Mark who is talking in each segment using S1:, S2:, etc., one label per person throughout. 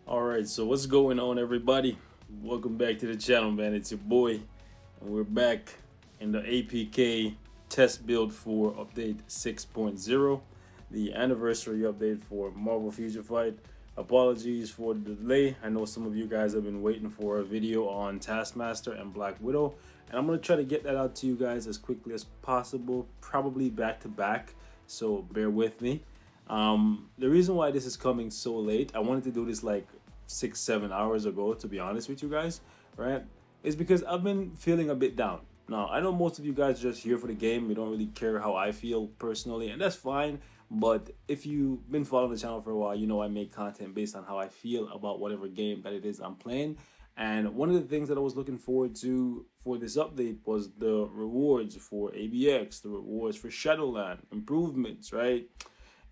S1: Alright, so what's going on, everybody? Welcome back to the channel, man. It's your boy, and we're back in the APK test build for update 6.0, the anniversary update for Marvel Future Fight. Apologies for the delay. I know some of you guys have been waiting for a video on Taskmaster and Black Widow, and I'm going to try to get that out to you guys as quickly as possible, probably back to back, so bear with me. The reason why this is coming so late, I wanted to do this like 6-7 hours ago, to be honest with you guys, right? Is because I've been feeling a bit down. Now, I know most of you guys are just here for the game. You don't really care how I feel personally, and that's fine. But if you've been following the channel for a while, you know I make content based on how I feel about whatever game that it is I'm playing. And one of the things that I was looking forward to for this update was the rewards for ABX, the rewards for Shadowland, improvements, right?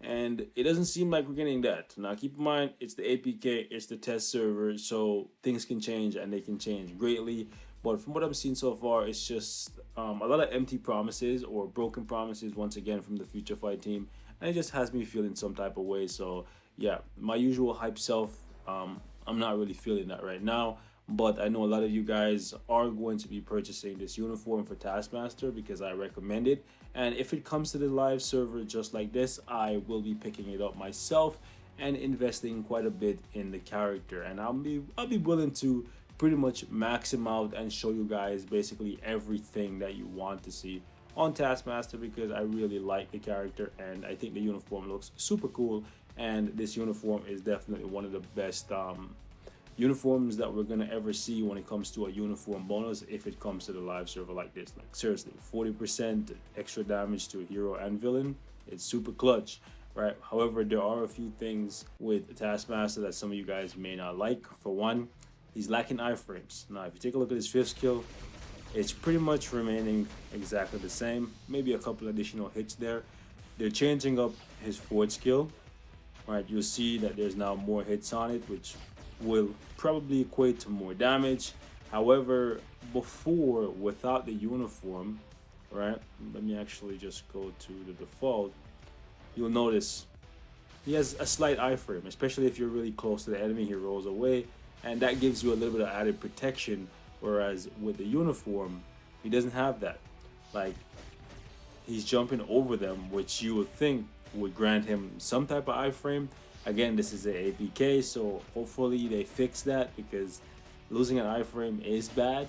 S1: And it doesn't seem like we're getting that. Now, keep in mind, it's the APK, it's the test server, so things can change and they can change greatly. But from what I've seen so far, it's just a lot of empty promises or broken promises once again from the Future Fight team, and it just has me feeling some type of way. So yeah, my usual hype self, I'm not really feeling that right now. But I know a lot of you guys are going to be purchasing this uniform for Taskmaster because I recommend it. And if it comes to the live server just like this, I will be picking it up myself and investing quite a bit in the character. And I'll be willing to pretty much max him out and show you guys basically everything that you want to see on Taskmaster because I really like the character and I think the uniform looks super cool. And this uniform is definitely one of the best uniforms that we're gonna ever see when it comes to a uniform bonus if it comes to the live server like this. Like seriously, 40% extra damage to a hero and villain, it's super clutch, right? However, there are a few things with Taskmaster that some of you guys may not like. For one, he's lacking iframes. Now if you take a look at his fifth skill, it's pretty much remaining exactly the same, maybe a couple additional hits there. They're changing up his fourth skill, right? You'll see that there's now more hits on it, which will probably equate to more damage. However, before, without the uniform, right? Let me actually just go to the default. You'll notice he has a slight iframe, especially if you're really close to the enemy. He rolls away, and that gives you a little bit of added protection. Whereas with the uniform, he doesn't have that. Like he's jumping over them, which you would think would grant him some type of iframe. Again, this is a APK, so hopefully they fix that because losing an iframe is bad,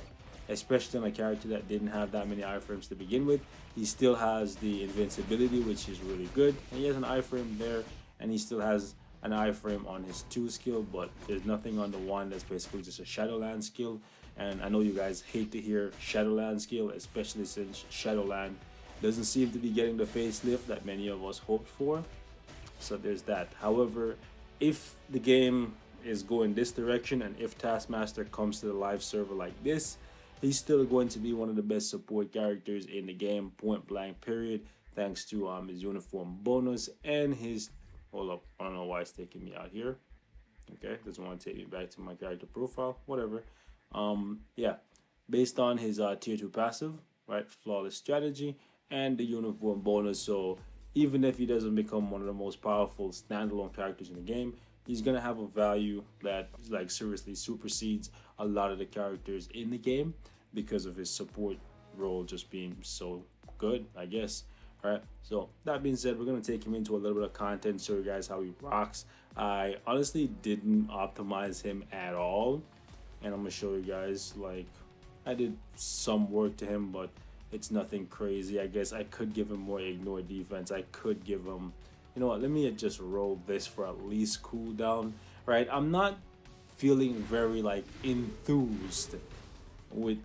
S1: especially on a character that didn't have that many iframes to begin with. He still has the invincibility, which is really good, and he has an iframe there, and he still has an iframe on his 2 skill, but there's nothing on the 1 that's basically just a Shadowland skill. And I know you guys hate to hear Shadowland skill, especially since Shadowland doesn't seem to be getting the facelift that many of us hoped for. So there's that. However, if the game is going this direction and if Taskmaster comes to the live server like this, he's still going to be one of the best support characters in the game, point blank period, thanks to his uniform bonus and his, hold up, I don't know why it's taking me out here. Okay, doesn't want to take me back to my character profile, whatever. Yeah, based on his tier 2 passive, right, flawless strategy and the uniform bonus. So even if he doesn't become one of the most powerful standalone characters in the game, he's gonna have a value that like seriously supersedes a lot of the characters in the game because of his support role just being so good, I guess. All right, so that being said, we're gonna take him into a little bit of content, show you guys how he rocks. I honestly didn't optimize him at all, and I'm gonna show you guys, like, I did some work to him, but it's nothing crazy. I guess I could give him more ignore defense. I could give him, you know what, let me just roll this for at least cooldown, right? I'm not feeling very like enthused with,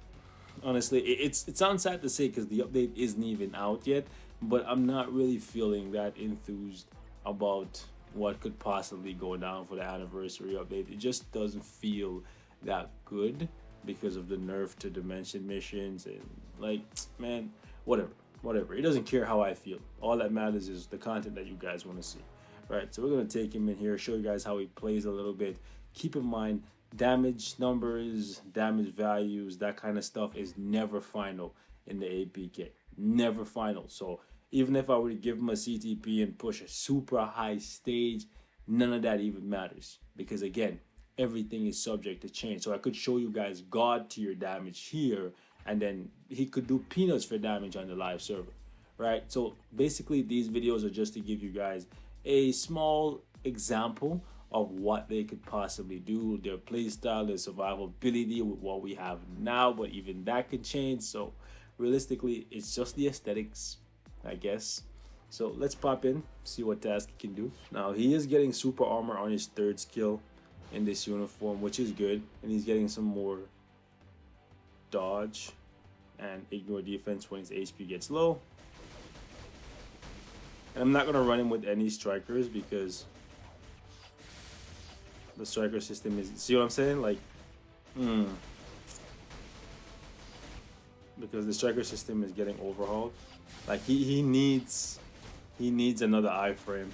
S1: honestly, it sounds sad to say because the update isn't even out yet, but I'm not really feeling that enthused about what could possibly go down for the anniversary update. It just doesn't feel that good because of the nerf to dimension missions and like, man, whatever. It doesn't care how I feel. All that matters is the content that you guys want to see. Right, so we're gonna take him in here, show you guys how he plays a little bit. Keep in mind, damage numbers, damage values, that kind of stuff is never final in the APK. Never final. So even if I were to give him a CTP and push a super high stage, none of that even matters. Because again, everything is subject to change. So I could show you guys God tier damage here, and then he could do peanuts for damage on the live server, right? So basically these videos are just to give you guys a small example of what they could possibly do, their playstyle, their survivability with what we have now, but even that could change. So realistically, it's just the aesthetics, I guess. So let's pop in, see what Task can do. Now he is getting super armor on his third skill in this uniform, which is good, and he's getting some more dodge and ignore defense when his HP gets low. And I'm not gonna run him with any strikers because the striker system is, see what I'm saying? Like, because the striker system is getting overhauled. Like he needs another iframe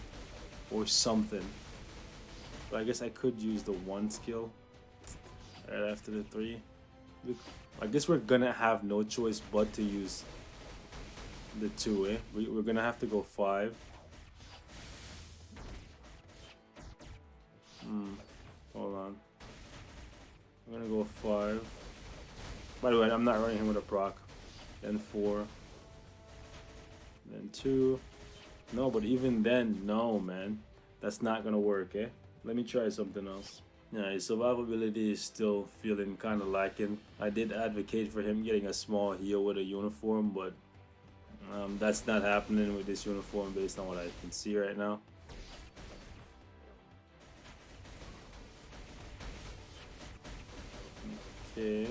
S1: or something. But I guess I could use the one skill right after the three. Look, I guess we're gonna have no choice but to use the two, eh? We're gonna have to go 5. Hold on. I'm gonna go 5. By the way, I'm not running him with a proc. Then 4. Then 2. No, but even then, no, man. That's not gonna work, eh? Let me try something else. Yeah, his survivability is still feeling kind of lacking. I did advocate for him getting a small heal with a uniform, but that's not happening with this uniform based on what I can see right now. Okay.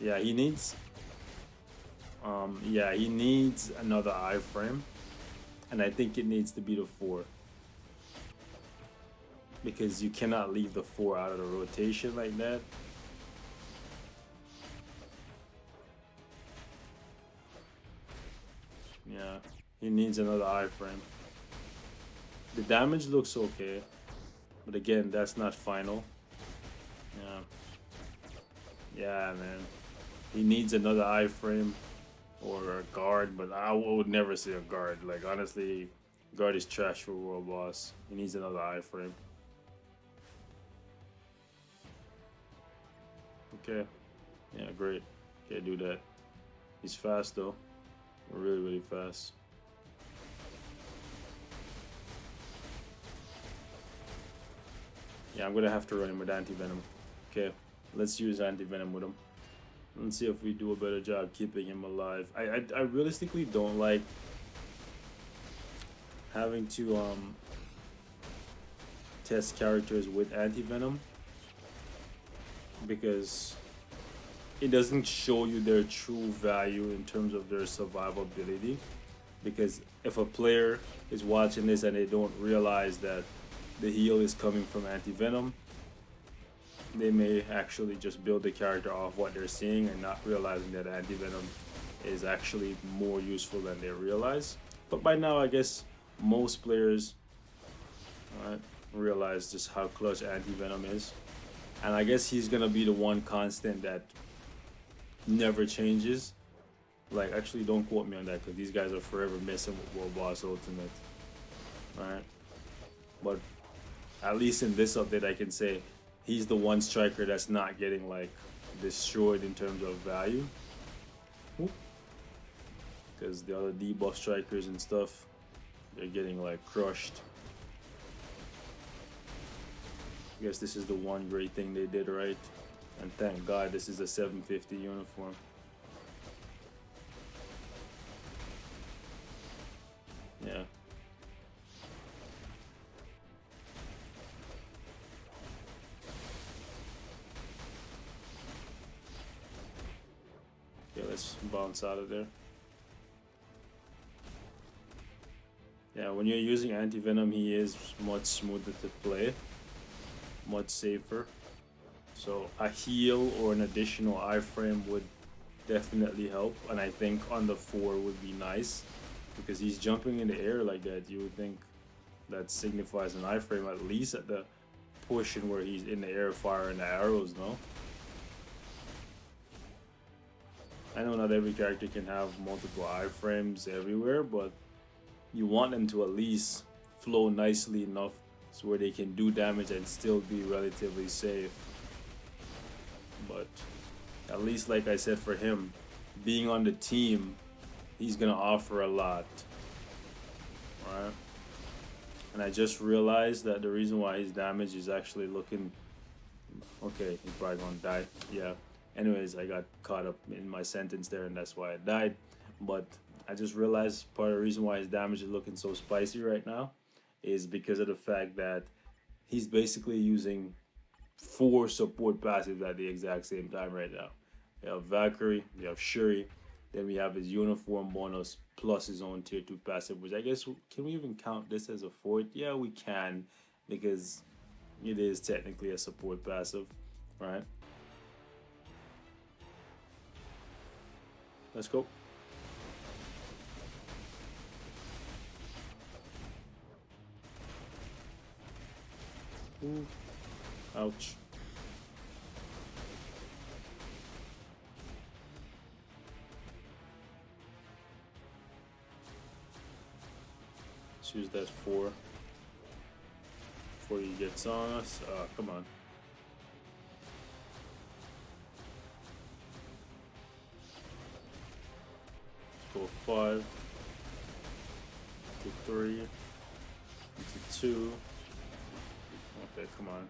S1: Yeah, he needs another iframe, and I think it needs to be the 4 because you cannot leave the 4 out of the rotation like that. Yeah, he needs another iframe. The damage looks okay, but again, that's not final. Yeah, man. He needs another iframe or a guard, but I would never say a guard. Like, honestly, guard is trash for World Boss. He needs another iframe. Okay. Yeah, great. Can't do that. He's fast, though. Really, really fast. Yeah, I'm gonna have to run him with anti-venom. Okay, let's use anti-venom with him. Let's see if we do a better job keeping him alive. I realistically don't like having to test characters with anti-venom because it doesn't show you their true value in terms of their survivability. Because if a player is watching this and they don't realize that the heal is coming from anti-venom, they may actually just build the character off what they're seeing and not realizing that anti-venom is actually more useful than they realize. But by now, I guess most players realize just how clutch anti-venom is. And I guess he's gonna be the one constant that never changes. Like, actually, don't quote me on that because these guys are forever messing with World Boss Ultimate. Alright? But at least in this update, I can say he's the one striker that's not getting, like, destroyed in terms of value. Because the other debuff strikers and stuff, they're getting, like, crushed. I guess this is the one great thing they did right. And thank God this is a 750 uniform. Yeah. Okay, let's bounce out of there. Yeah, when you're using anti-venom, he is much smoother to play, much safer. So a heal or an additional iframe would definitely help, and I think on the 4 would be nice because he's jumping in the air like that. You would think that signifies an iframe at least at the portion where he's in the air firing the arrows, no? I know not every character can have multiple iframes everywhere, but you want them to at least flow nicely enough so where they can do damage and still be relatively safe. But at least, like I said, for him, being on the team, he's gonna offer a lot, right? And I just realized that the reason why his damage is actually looking okay, he's probably gonna die. Yeah. Anyways, I got caught up in my sentence there, and that's why I died. But I just realized part of the reason why his damage is looking so spicy right now is because of the fact that he's basically using 4 support passives at the exact same time right now. You have Valkyrie, you have Shuri, then we have his uniform bonus plus his own tier 2 passive, which I guess, can we even count this as a fourth? Yeah, we can, because it is technically a support passive, right? Let's go. Ooh. Ouch. Let's use that 4 before he gets on us. Come on. Go 5 to 3 to 2. Okay, come on.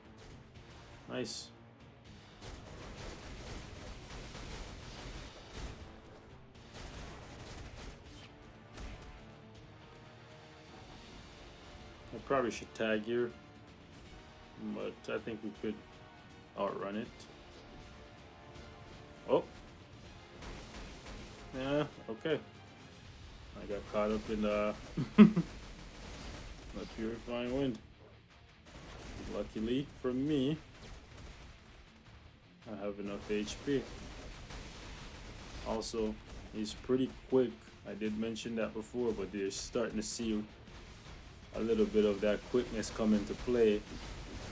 S1: Nice. I probably should tag here, but I think we could outrun it. Oh. Yeah, okay. I got caught up in the purifying wind. Luckily for me, I have enough HP. Also, he's pretty quick. I did mention that before, but they're starting to see a little bit of that quickness come into play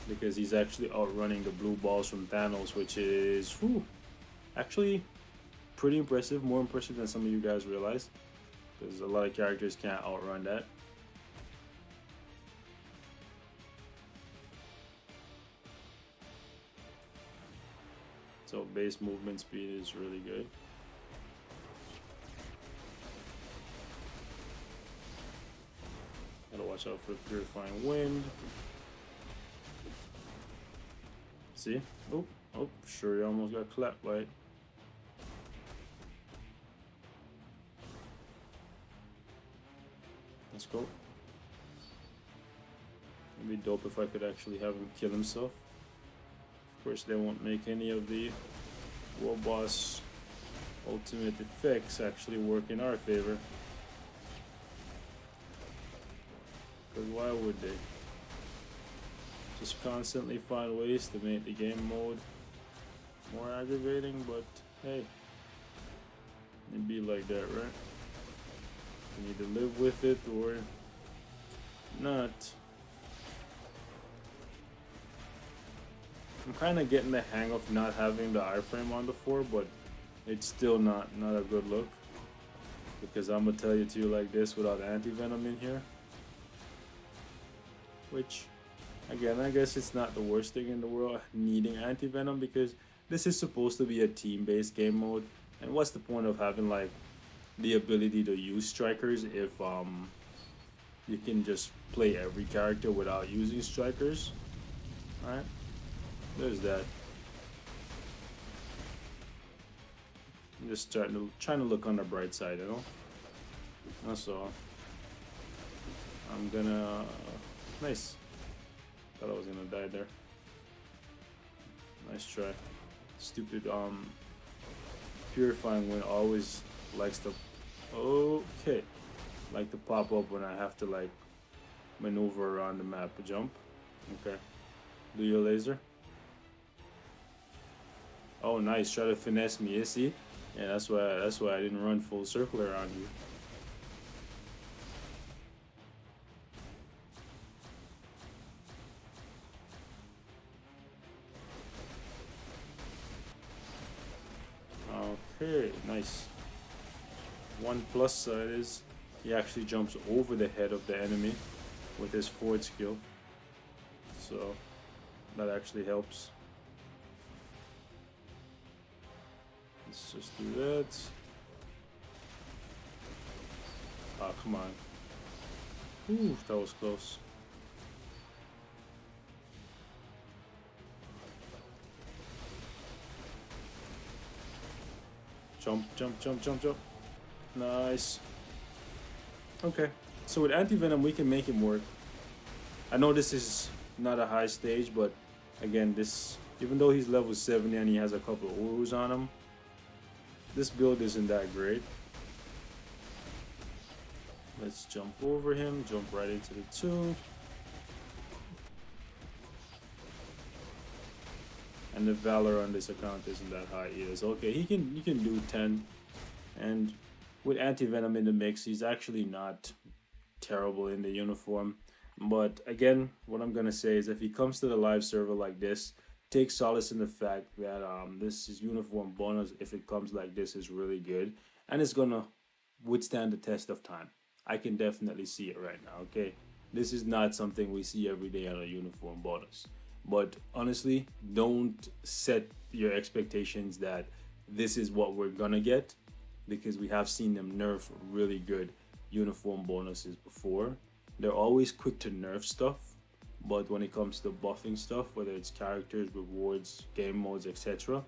S1: because he's actually outrunning the blue balls from Thanos, which is actually pretty impressive, more impressive than some of you guys realize, because a lot of characters can't outrun that. So base movement speed is really good. Gotta watch out for the purifying wind. See? Oh, sure, you almost got clapped by it. Let's go. It'd be dope if I could actually have him kill himself. Of course, they won't make any of the War Boss ultimate effects actually work in our favor. Because why would they? Just constantly find ways to make the game mode more aggravating, but hey, it'd be like that, right? You need to live with it or not. I'm kind of getting the hang of not having the iframe on the 4, but it's still not a good look. Because I'm gonna tell you to you like this without anti-venom in here. Which, again, I guess it's not the worst thing in the world needing anti-venom, because this is supposed to be a team-based game mode. And what's the point of having like the ability to use strikers if you can just play every character without using strikers? Alright? There's that. I'm just trying to look on the bright side, you know? That's all. I'm gonna... Nice. Thought I was gonna die there. Nice try. Stupid, purifying wind always likes to... Okay. Like to pop up when I have to, like, maneuver around the map. Jump. Okay. Do your laser. Oh, nice. Try to finesse me. You see? Yeah, that's why I didn't run full circle around you. Okay, nice. One plus side is he actually jumps over the head of the enemy, with his forward skill. So that actually helps. Let's just do that. Oh, come on. Ooh, that was close. Jump, jump, jump, jump, jump. Nice. Okay. So with anti-venom, we can make him work. I know this is not a high stage, but again, this, even though he's level 70 and he has a couple of Urus on him, this build isn't that great. Let's jump over him, jump right into the 2. And the Valor on this account isn't that high either. So okay, he can do 10. And with anti-venom in the mix, he's actually not terrible in the uniform. But again, what I'm gonna say is if he comes to the live server like this, take solace in the fact that this is uniform bonus, if it comes like this, is really good. And it's gonna withstand the test of time. I can definitely see it right now, okay? This is not something we see every day on a uniform bonus. But honestly, don't set your expectations that this is what we're gonna get, because we have seen them nerf really good uniform bonuses before. They're always quick to nerf stuff, but when it comes to buffing stuff, whether it's characters, rewards, game modes, etc.,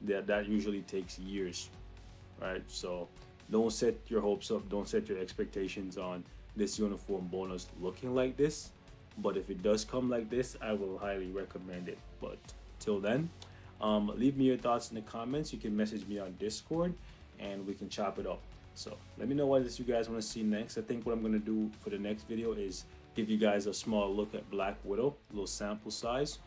S1: that usually takes years, right? So don't set your hopes up, don't set your expectations on this uniform bonus looking like this. But if it does come like this, I will highly recommend it. But till then, leave me your thoughts in the comments. You can message me on Discord and we can chop it up. So let me know what else you guys want to see next. I think what I'm going to do for the next video is give you guys a small look at Black Widow, a little sample size.